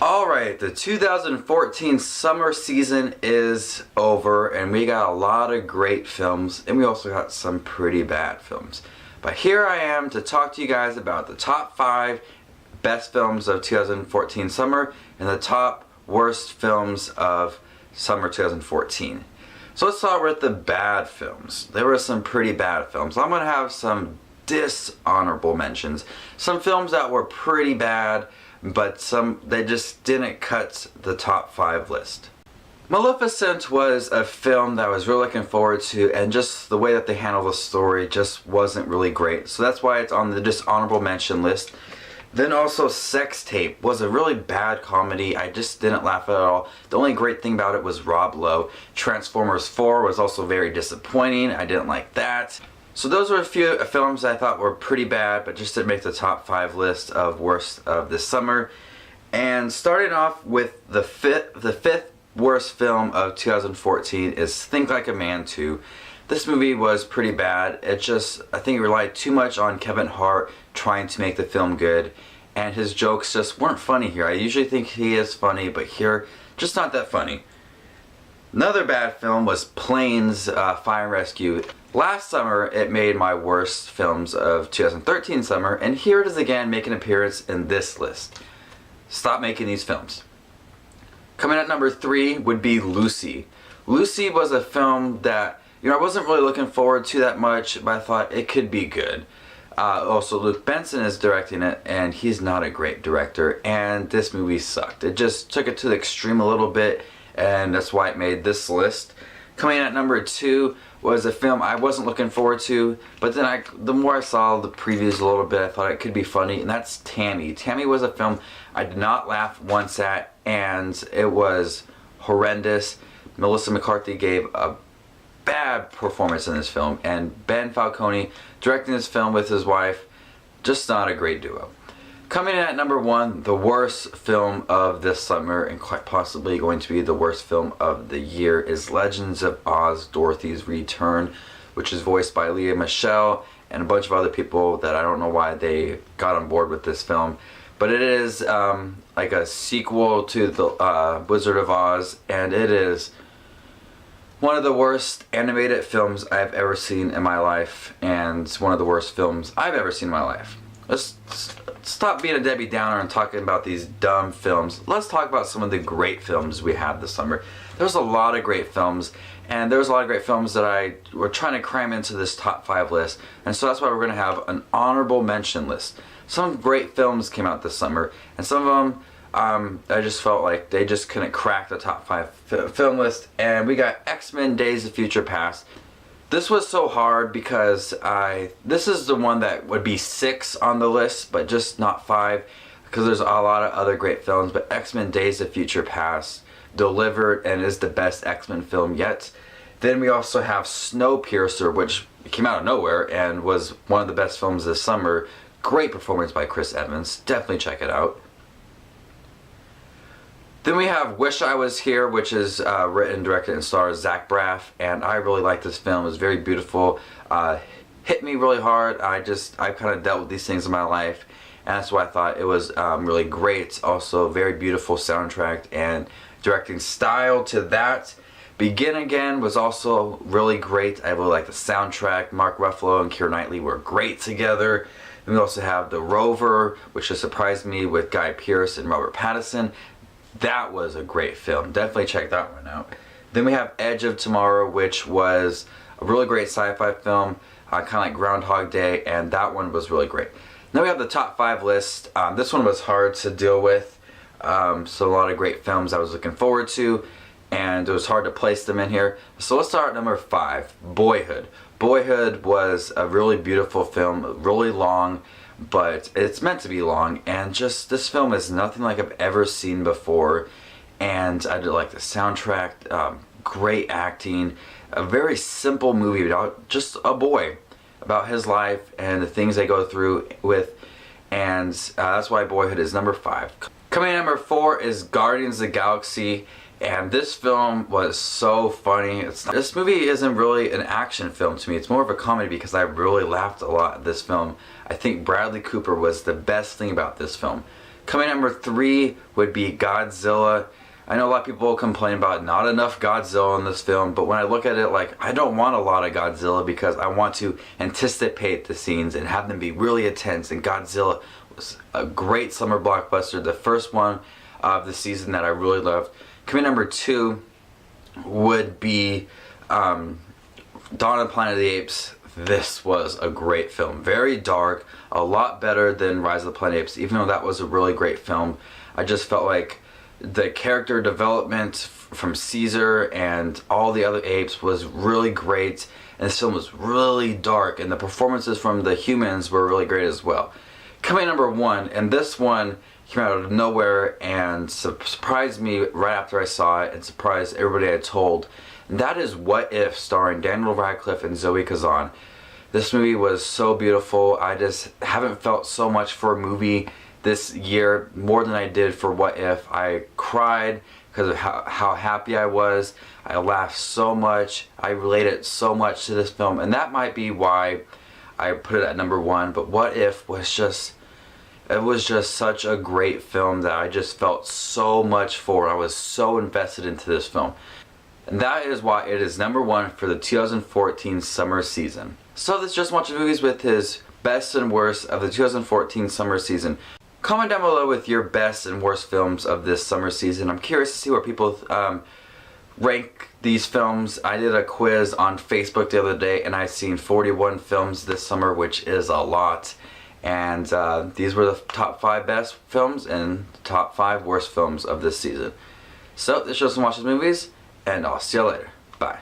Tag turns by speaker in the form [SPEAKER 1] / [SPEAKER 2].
[SPEAKER 1] Alright, the 2014 summer season is over and we got a lot of great films and we also got some pretty bad films. But here I am to talk to you guys about the top 5 best films of 2014 summer and the top worst films of summer 2014. So let's start with the bad films. There were some pretty bad films. I'm going to have some dishonorable mentions. Some films that were pretty bad, but they just didn't cut the top 5 list. Maleficent was a film that I was really looking forward to, and just the way that they handled the story just wasn't really great. So that's why it's on the dishonorable mention list. Then also Sex Tape was a really bad comedy. I just didn't laugh at all. The only great thing about it was Rob Lowe. Transformers 4 was also very disappointing. I didn't like that. So those were a few films I thought were pretty bad, but just didn't make the top 5 list of worst of this summer. And starting off with the fifth worst film of 2014 is Think Like a Man 2. This movie was pretty bad. I think it relied too much on Kevin Hart trying to make the film good, and his jokes just weren't funny here. I usually think he is funny, but here, just not that funny. Another bad film was Planes, Fire and Rescue. Last summer, it made my worst films of 2013 summer, and here it is again making an appearance in this list. Stop making these films. Coming at number 3 would be Lucy. Lucy was a film that, I wasn't really looking forward to that much, but I thought it could be good. Also, Luke Benson is directing it, and he's not a great director, and this movie sucked. It just took it to the extreme a little bit, and that's why it made this list. Coming in at number 2 was a film I wasn't looking forward to, but then the more I saw the previews a little bit, I thought it could be funny, and that's Tammy. Tammy was a film I did not laugh once at, and it was horrendous. Melissa McCarthy gave a bad performance in this film, and Ben Falcone directing this film with his wife, just not a great duo. Coming in at number 1, the worst film of this summer, and quite possibly going to be the worst film of the year, is Legends of Oz: Dorothy's Return, which is voiced by Lea Michele and a bunch of other people that I don't know why they got on board with this film. But it is like a sequel to the Wizard of Oz, and it is one of the worst animated films I've ever seen in my life, and one of the worst films I've ever seen in my life. Let's stop being a Debbie Downer and talking about these dumb films. Let's talk about some of the great films we had this summer. There's a lot of great films, and there's a lot of great films that we're trying to cram into this top 5 list, and so that's why we're going to have an honorable mention list. Some great films came out this summer, and some of them I just felt like they just couldn't crack the top 5 film list. And we got X-Men Days of Future Past. This was so hard because this is the one that would be 6 on the list, but just not 5, because there's a lot of other great films. But X-Men Days of Future Past delivered and is the best X-Men film yet. Then we also have Snowpiercer, which came out of nowhere and was one of the best films this summer. Great performance by Chris Evans. Definitely check it out. Then we have Wish I Was Here, which is written, directed, and stars Zach Braff, and I really like this film. It was very beautiful. Hit me really hard. I've kind of dealt with these things in my life, and that's why I thought it was really great. Also, very beautiful soundtrack and directing style to that. Begin Again was also really great. I really like the soundtrack. Mark Ruffalo and Keira Knightley were great together. And we also have The Rover, which has surprised me, with Guy Pearce and Robert Pattinson. That was a great film. Definitely check that one out. Then we have Edge of Tomorrow, which was a really great sci-fi film, kind of like Groundhog Day, and that one was really great. Then we have the top 5 list. This one was hard to deal with, so a lot of great films I was looking forward to, and it was hard to place them in here. So let's start at number 5, Boyhood. Boyhood was a really beautiful film, really long, but it's meant to be long, and just this film is nothing like I've ever seen before. And I did like the soundtrack, great acting, a very simple movie about just a boy, about his life and the things they go through with, and that's why Boyhood is number 5. Coming in at number 4 is Guardians of the Galaxy. And this film was so funny. This movie isn't really an action film to me. It's more of a comedy because I really laughed a lot at this film. I think Bradley Cooper was the best thing about this film. Coming number 3 would be Godzilla. I know a lot of people complain about not enough Godzilla in this film, but when I look at it, like, I don't want a lot of Godzilla because I want to anticipate the scenes and have them be really intense. And Godzilla was a great summer blockbuster, the first one of the season that I really loved. Coming number 2 would be Dawn of the Planet of the Apes. This was a great film. Very dark, a lot better than Rise of the Planet of the Apes, even though that was a really great film. I just felt like the character development from Caesar and all the other apes was really great, and this film was really dark, and the performances from the humans were really great as well. Coming number 1, and this one came out of nowhere and surprised me right after I saw it and surprised everybody I told. And that is What If, starring Daniel Radcliffe and Zoe Kazan. This movie was so beautiful. I just haven't felt so much for a movie this year more than I did for What If. I cried because of how happy I was. I laughed so much. I related so much to this film, and that might be why I put it at number 1. But What If was just, it was just such a great film that I just felt so much for. I was so invested into this film. And that is why it is number 1 for the 2014 summer season. So this is just watching movies with his best and worst of the 2014 summer season. Comment down below with your best and worst films of this summer season. I'm curious to see where people rank these films. I did a quiz on Facebook the other day and I've seen 41 films this summer, which is a lot. And these were the top 5 best films and top 5 worst films of this season. So this is just watching movies, and I'll see you later. Bye.